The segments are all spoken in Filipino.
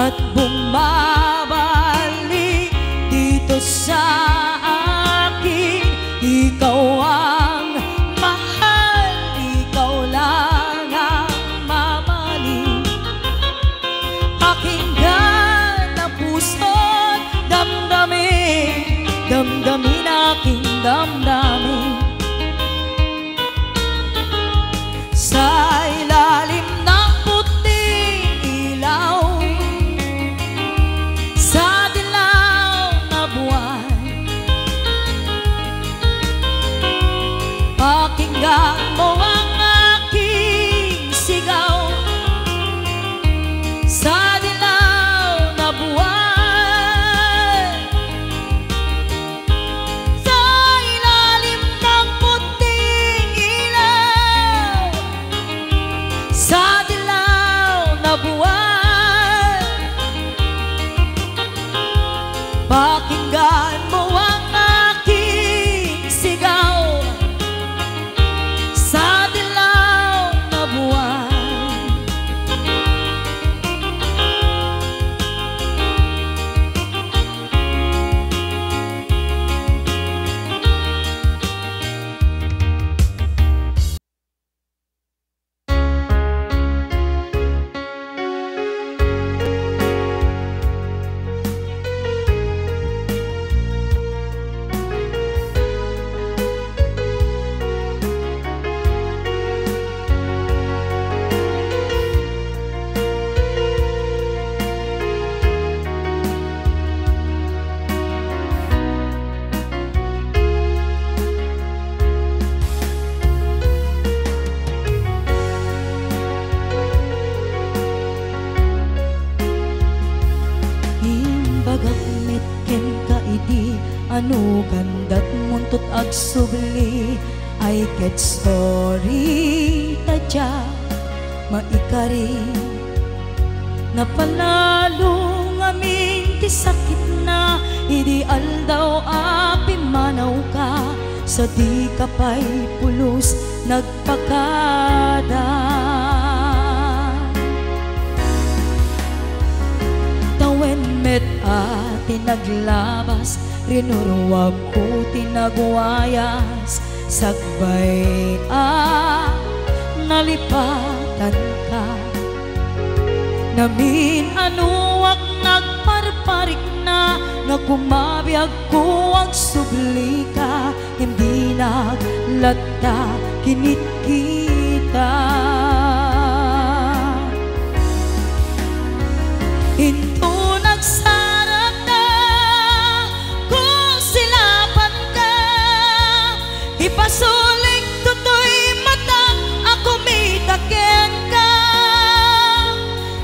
at bumabalik dito sa akin. Ikaw ang mahal, ikaw lang ang mamahalin. Pakinggan ang puso't damdamin, damdamin aking damdamin. Sa ilalim ng puting ilaw, sa dilaw na buwan, pakinggan mo ang aking sigaw. Sa dilaw na buwan, sa ilalim ng puting ilaw, sa dilaw na buwan, pakinggan mo ang aking sigaw. Sa dilaw na buwan, imbagak mitken ka idi ano kandat muntot ag subli. I get sorry tadya maikari napanalo ngamin ti sakit na idi aldaw api manaw ka sa di kapay pulos nagpakada. Tawen met tinaglabas rinuruwag ko tinagwayas sagbay nalipatan ka namin anuak nagparparik na nga kumabiyag ko ang subli ka hindi naglata kinit kita. Into nagsarap na kung silapan ka, ipasuling tutoy matang ako mitaken ka.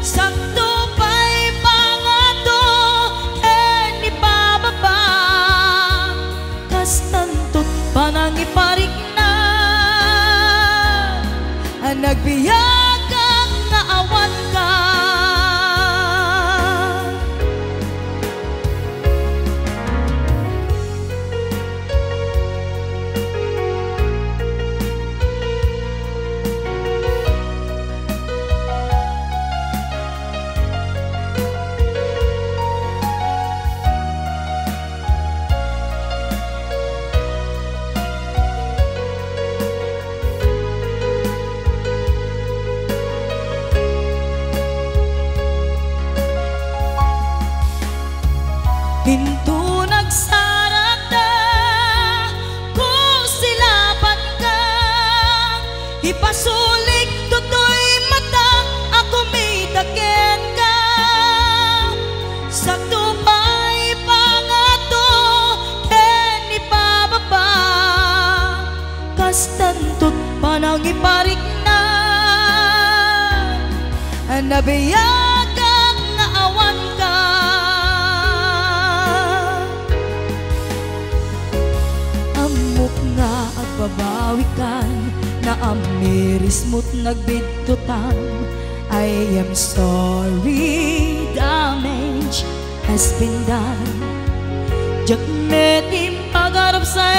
Sakto pa'y pangato ken ipababa kas tantot panangiparik na nagbiyag ang naawan ka. Hinto nagsarap na kung silapan ka, ipasulik tutoy matang ako mitaken ka. Sakto pa'y pangato ken ipababa kas tantot panangiparik na nabiyag ang naawan ka. Nga agbabawikan na amiris mo't nagbidtutan. I am sorry, damage has been done. Jak metim pagarap sa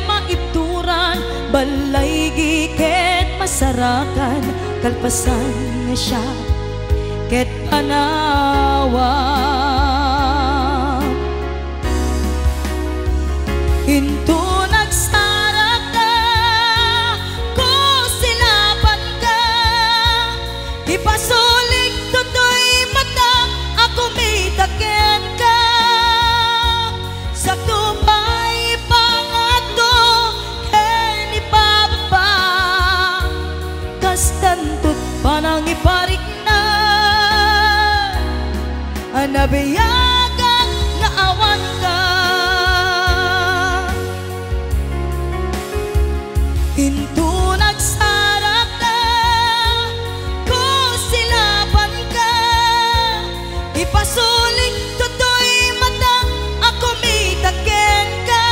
maipturan, balay giket masarakan, kalpasan nga siya ket panawa. Into nagsarak ka, ko silaban ka, ipasulik toto'y mata, ako may takyan ka. Sa tupay pangato, ken ipababa, kas tantut panang iparik na, anabiyagan nga awan ka. Into nagsarak ka, ko silaban ka, ipasulik toto'y mata, ako may takyan ka.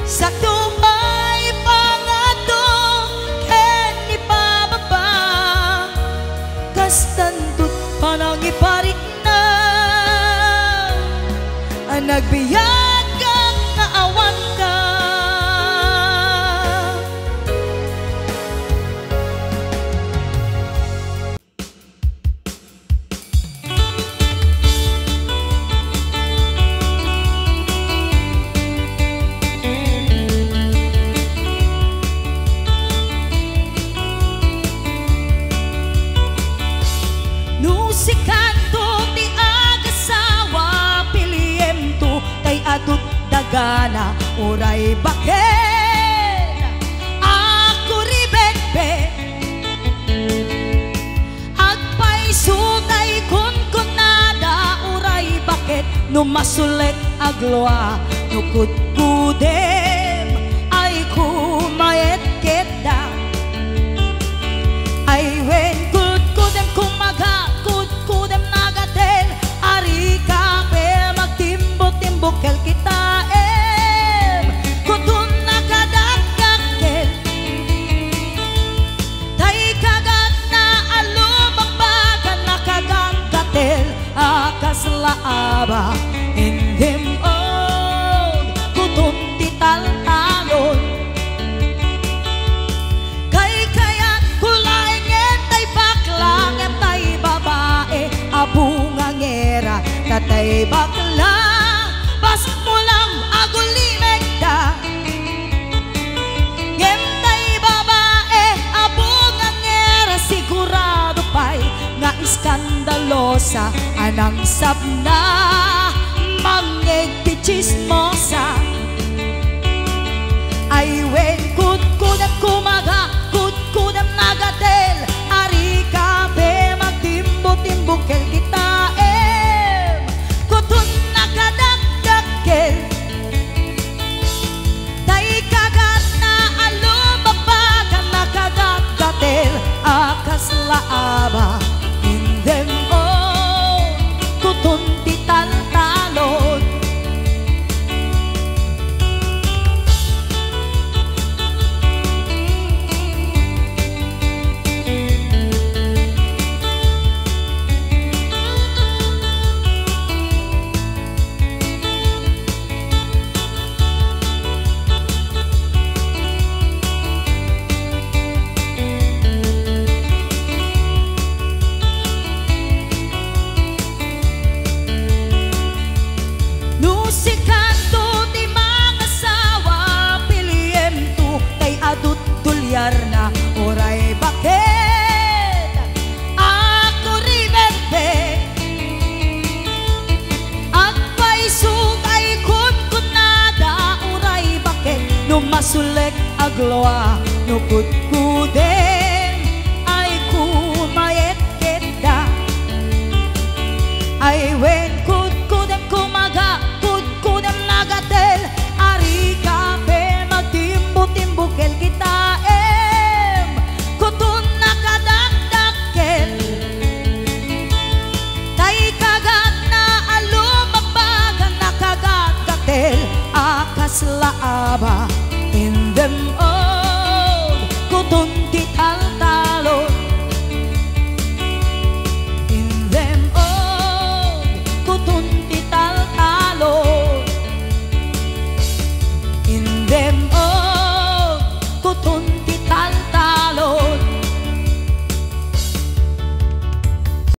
Sa tupay pangato, ken ipababa, kas tantut panang iparik na, nagbiyak ka nga awan ka. Nusikanto ti agasawa, piliem to kay adut dagana, uray baken ako ribetbe, agpay sutay kun kunada, uray baket numasulet agloa, nukudkudem ay kumayet keda, ay wen kudkudem kumaga, kudkudem nagatel, ari kape magtimbo-timbo kel kita em, kutun nakadagkakel, tay kagat na alumagbagan nakagagatel, akas laaba indim on, kutun tital-talon, kay kayat kulay ngetay bakla, ngetay babae, abungangera, tatay bakla, pas mulam agulimeg da, ngetay babae, abungangera, sigurado pa'y nga iskandalosa, anang sabna, mangeg ti chismosa, ay wen kudkudam kumaga, kudkudam nagatel, ari kape magtimbo-timbo kel kita em, kutun nakadagdakel, tay kagat na alumabagan nakagagatel, akas laaba